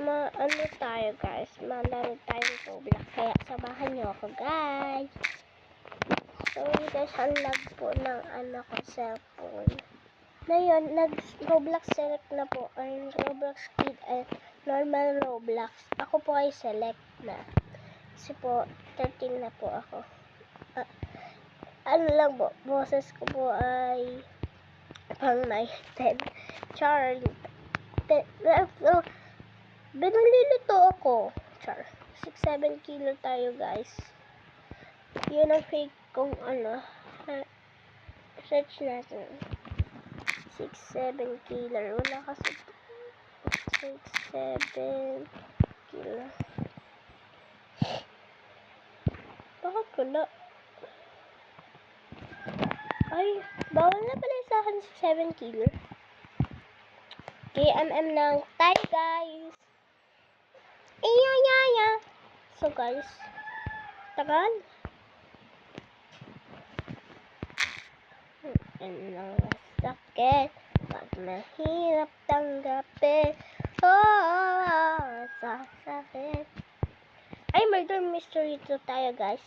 ano tayo guys, malaro tayo Roblox, kaya samahan niyo ako guys. So guys, ang lag po ng ko cellphone. Ngayon, nag-Roblox select na po, ay Roblox Kid at normal Roblox. Ako po ay select na. Kasi po, 13 na po ako. Ano lang po, boses ko po ay pang 10. Char. Binalilito ako. Char. 6-7 kilo tayo guys. Yun ang fake kong search natin. 6-7 kilo. Wala kasi 6-7 kilo. Bakit wala? Ay, bawal na pala sa akin 7 kilo. KMM lang tayo guys. Iya. So guys, tagal. Ang sakit pag mahirap tanggapin. Oh, sasakit. Ay, murder mystery to tayo guys.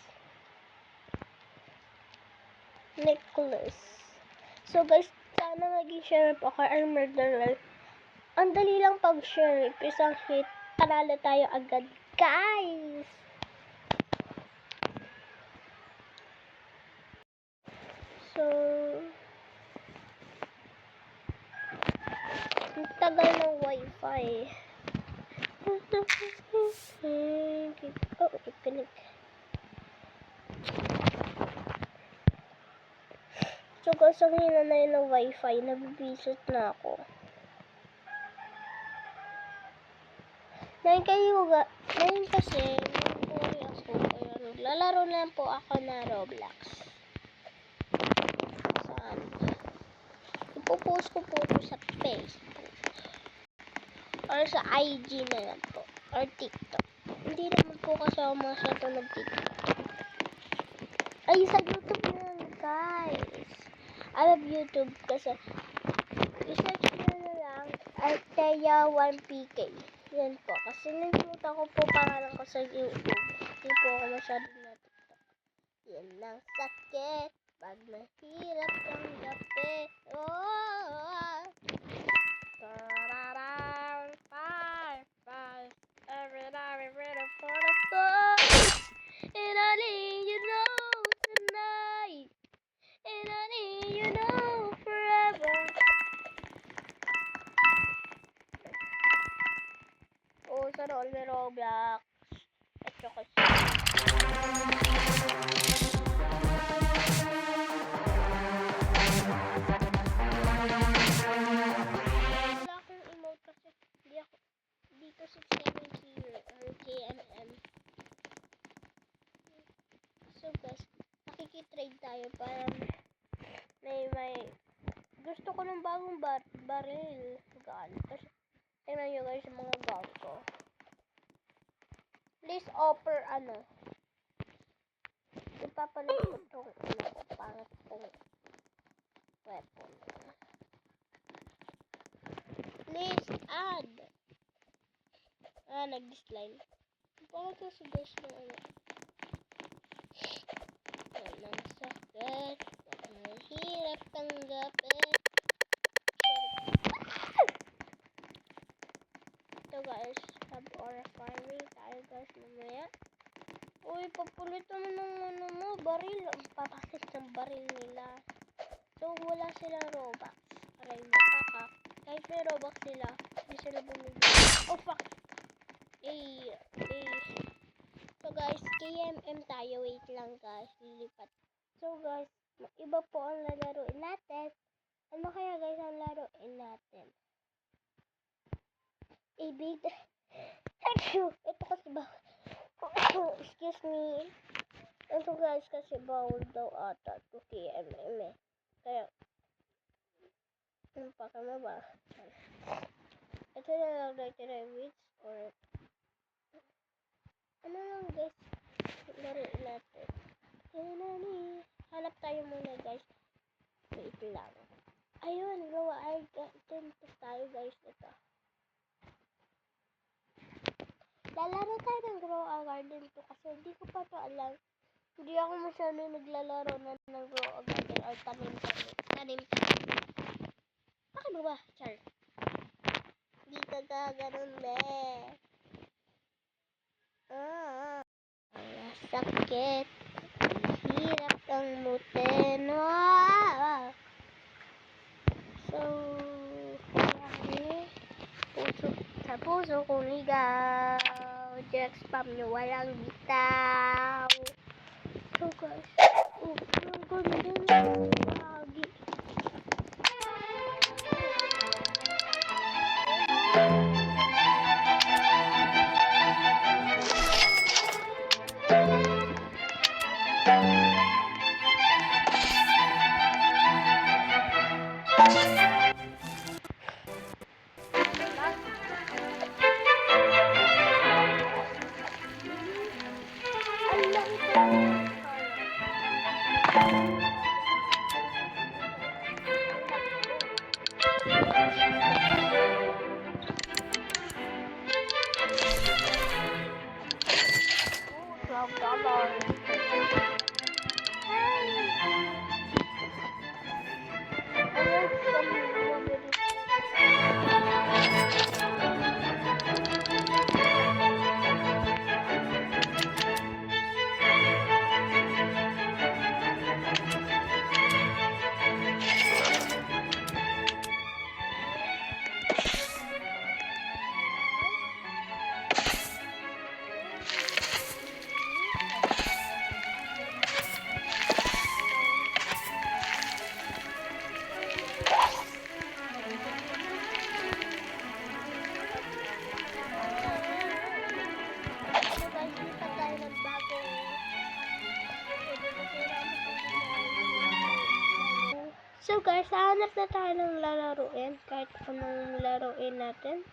Nicholas. So guys, sana maging sheriff ako or murderer. Ang dali lang pag sheriff, isang hit, panalo tayo agad guys. So, ang tagal ng wifi. Oh, connect. So guys, ang hina na yun ng wifi, nabibisit na ako. Ngayon kasi, buhay ako, kaya naglalaro lang po ako na Roblox. Saan? Ipopost ko po ito sa Facebook. Or sa IG na lang po. Or TikTok. Hindi naman po kasi ako masyado nag-TikTok. Ay, sa YouTube na lang, guys. I love YouTube kasi i-search na lang Althea 1PK. Yan po. Kasi nagpunta ko po pangalan ko sa YouTube. Hindi po ako masyado na TikTok. Yan lang sakit. Pag mahirap tanggapin. Oh, every night we're ready for the fun. And I need you know tonight. And I need you know forever. Oh, sana all may Roblox. At saka wala akong emote kasi hindi ako dito 6-7 kilo or KMM. So guys, nakikitrade tayo para may gusto ko ng bagong baril gun. Kasi tingnan nyo guys yung mga gun ko. Please offer ipapalit ko itong pangit kong weapon. Please add. Nag-dislike. Pangit ko suggest ng ang sakit. Mahirap tanggapin. Ito guys, sub or firing tayo guys mamaya. Uy, papulitan mo ng baril. Ang papakit ng baril nila. So, wala silang Robux. Aray mo, pakak. Kahit may Robux sila, hindi sila bumibili. Oh, fuck! So, guys, KMM tayo. Wait lang, guys. Lilipat. So, guys, iba po ang lalaroin natin. Ano kaya, guys, ang laruin natin? Ito kasi ba? Excuse me. Ito guys kasi bawal daw ata to KMM eh. Kaya ano pa kama ba? Ito na lang natin ay wits or ano lang guys. Laro natin. Hanap tayo muna guys. Wait lang. Ayun, gawa ay tayo guys ito. Lalaro tayo ng Grow a Garden to kasi hindi ko pa to alam. Hindi ako masyado naglalaro na ng Grow a Garden or tanim. Bakit ba? Char. Hindi ka gaganon sakit. Hirap kang mutin. So, sa puso kong ligaw. Jack spam nyo walang bitaw. So guys, ang ganda ng lagi. So guys, hanap na tayo ng lalaruin. Kahit anong laruin natin.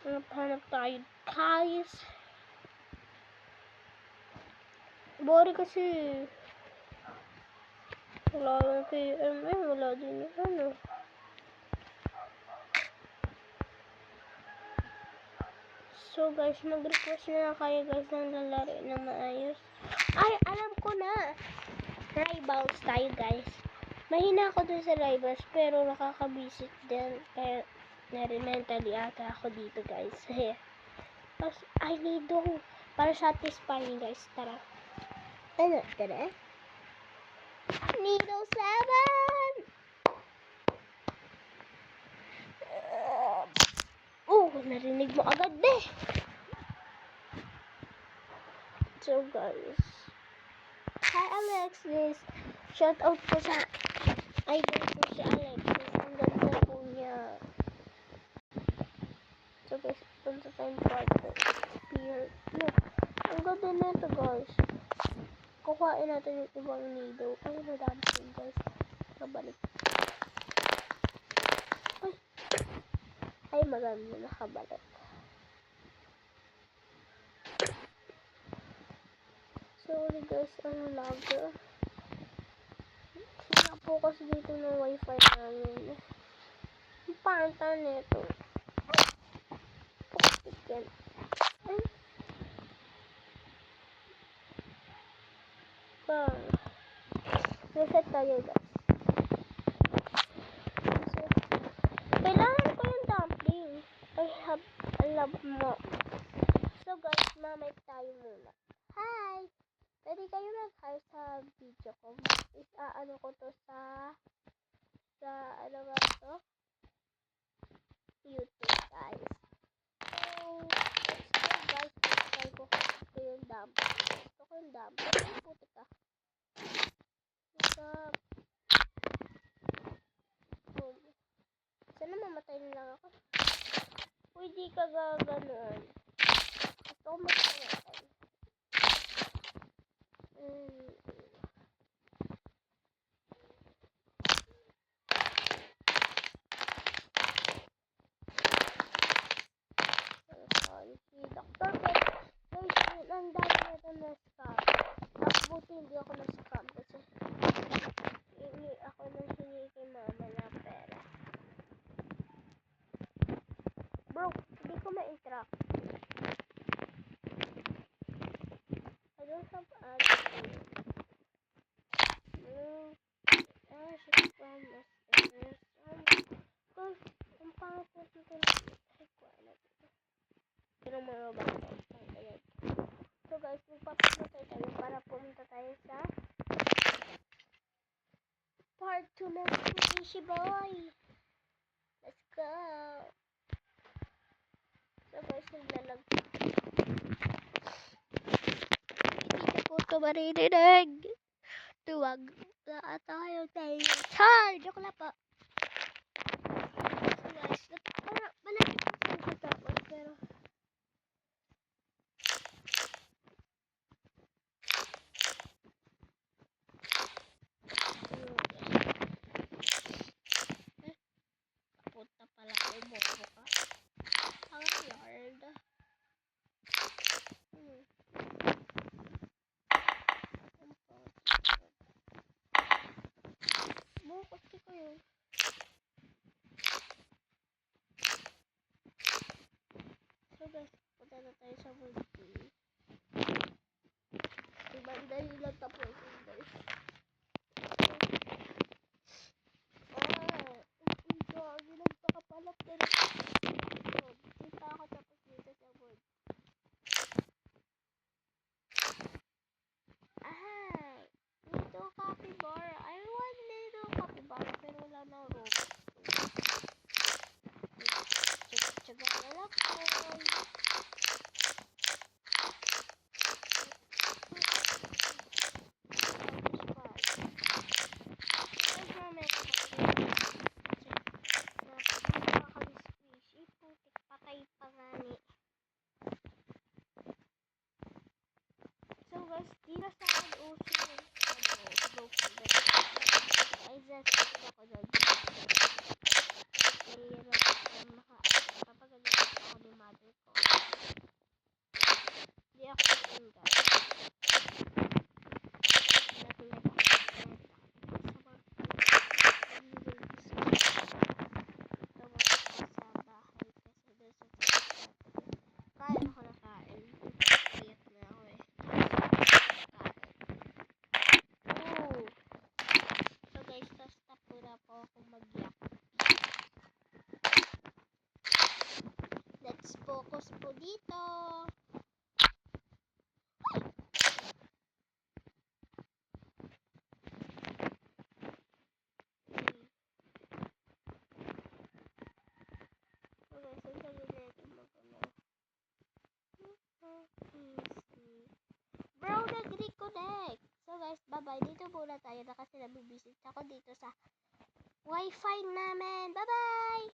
Hanap tayo guys. Boring kasi. Wala yung PMM. Wala din yung ano. So guys, mag-request na kayo guys ng lalaruin na maayos. Ay, alam ko na. Rivals tayo guys. Mahina ako dun sa rivals pero nakakabisit din. Kaya mentally ata ako dito guys. Tapos, I need to para satisfying guys. Tara. Ano? Tara. Needle 7! Narinig mo agad eh. So guys. Hi Alexis. Shout out po sa idol po si Alexis. Ang ganda po niya. So guys, punta tayong partner. Spear. Look. Ang ganda na ito guys. Kukuhain natin yung ibang needle. Ay, madami po guys. Nakabalik. Ay, maganda nakabalik. Sorry guys, ano lager. Sinapokus dito ng wifi namin. Ang panta nito. Yan. Ay. Reset tayo guys. Kailangan ko yung dumpling. I love mo. So guys, mamay tayo muna. Hi! Pwede kayo mag-hi sa video ko. Ano ko to sa ano ba to? YouTube guys. So, let's go guys. Try ko yung dumpling. Gusto ko yung dumpling. Puti ka. What's up? Boom. Sana mamatay na lang ako. Uy, di ka ganoon. Gusto ko mamatay. Si Dr. Pet. Guys, ang dami nito na scam. Buti hindi ako na scam kasi ako nang hingi kay mama na pera. Bro, hindi ko ma-interact. of attitude. She's from us. Cause, ang pangit na ito na. Ay, kuha na dito. Pero marobak ko. So guys, magpapatay tayo para pumunta tayo sa part 2 ng Squishy Boy. Let's go. So guys, naglalag. Hindi po ito maririnig. Tuwag na tayo tayo. Char! Joke lang po. So guys, malapit po tayo sa tapos. Pero punta pala kay Bobo ka. Ang yard. Bukot ko yun. So guys, punta na tayo sa multi. Ibandali lang tapusin guys. Gagi, nagpakapalap na rin. Kita ako tapos dito sa wood. Little capybara. I want little capybara pero wala na robot. Tsaga na lang po. So guys, di na sa akin uso broken bed. I just ako doon. Nahihirap ako papagalit ako ni mother ko. Di ako yun guys. Nakinig ako sa bahay kasi doon sa kain ako na kain. Payat na ako eh. So guys, stop muna po akong mag-yak. Let's focus po dito. So guys, ang sabi natin mag-ano. Bro, nag-reconnect. So guys, bye-bye. Dito muna tayo na kasi nabibisit ako dito sa Wi-Fi namin. Bye-bye!